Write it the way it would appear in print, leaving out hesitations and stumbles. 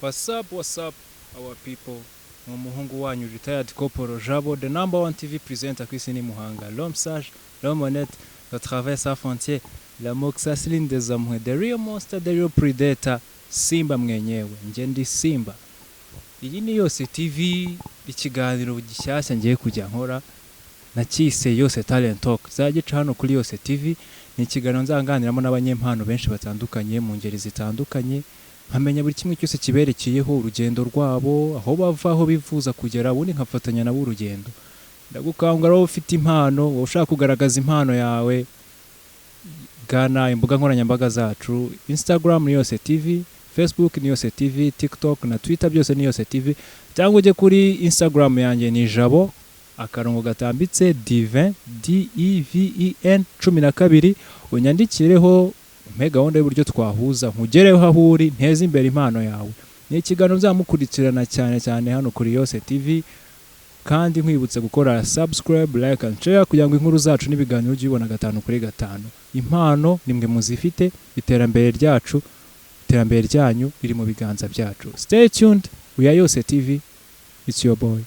What's up, our people? Umuhungu wanyu retired corporal Jabo, the number one TV presenter ku isi ni Muhanga. L'homme sage, l'homme honnête, le travail sans frontières, la moxasline des hommes, the real monster, the real predator, Simba mwenyewe. Nje ndi Simba. Iyi ni Yose TV, ikiganiro gishyashya ngiye kujya nkora. Nakise Yose Talent Talk. Zagica hano kuri Yose TV. Ni ikiganiro nzanganiramo n'abanyempano benshi batandukanye mu ngeri zitandukanye. Nkamenya buri kimwe cyose kiberekeyeho urugendo rwabo, aho bava, aho bifuza kugera, ubundi nkafatanya nabo urugendo. Ndagukangura wowe ufite impano, wowe ushaka kugaragaza impano yawe, gana imbuga nkoranyambaga zacu, Instagram ni Yose TV, Facebook ni Yose TV, TikTok na Twitter byose ni Yose TV, cyangwa ujye kuri Instagram yanjye ni Jabo akarongo gatambitse divin DEVEN 12 unyandikireho umpe gahunda y'uburyo twahuza nkugereho aho uri nteze imbere impano yawe. Ni ikiganiro nzamukurikirana cyane hano kuri Yose TV, kandi nkwibutse gukora subscribe, like and share kugira ngo inkuru zacu n'ibiganiro byibona 5/5. Impano nimwe muzifite, iterambere ryacu, iterambere ryanyu riri mu biganza byacu. Stay tuned, we are Yose TV, it's your boy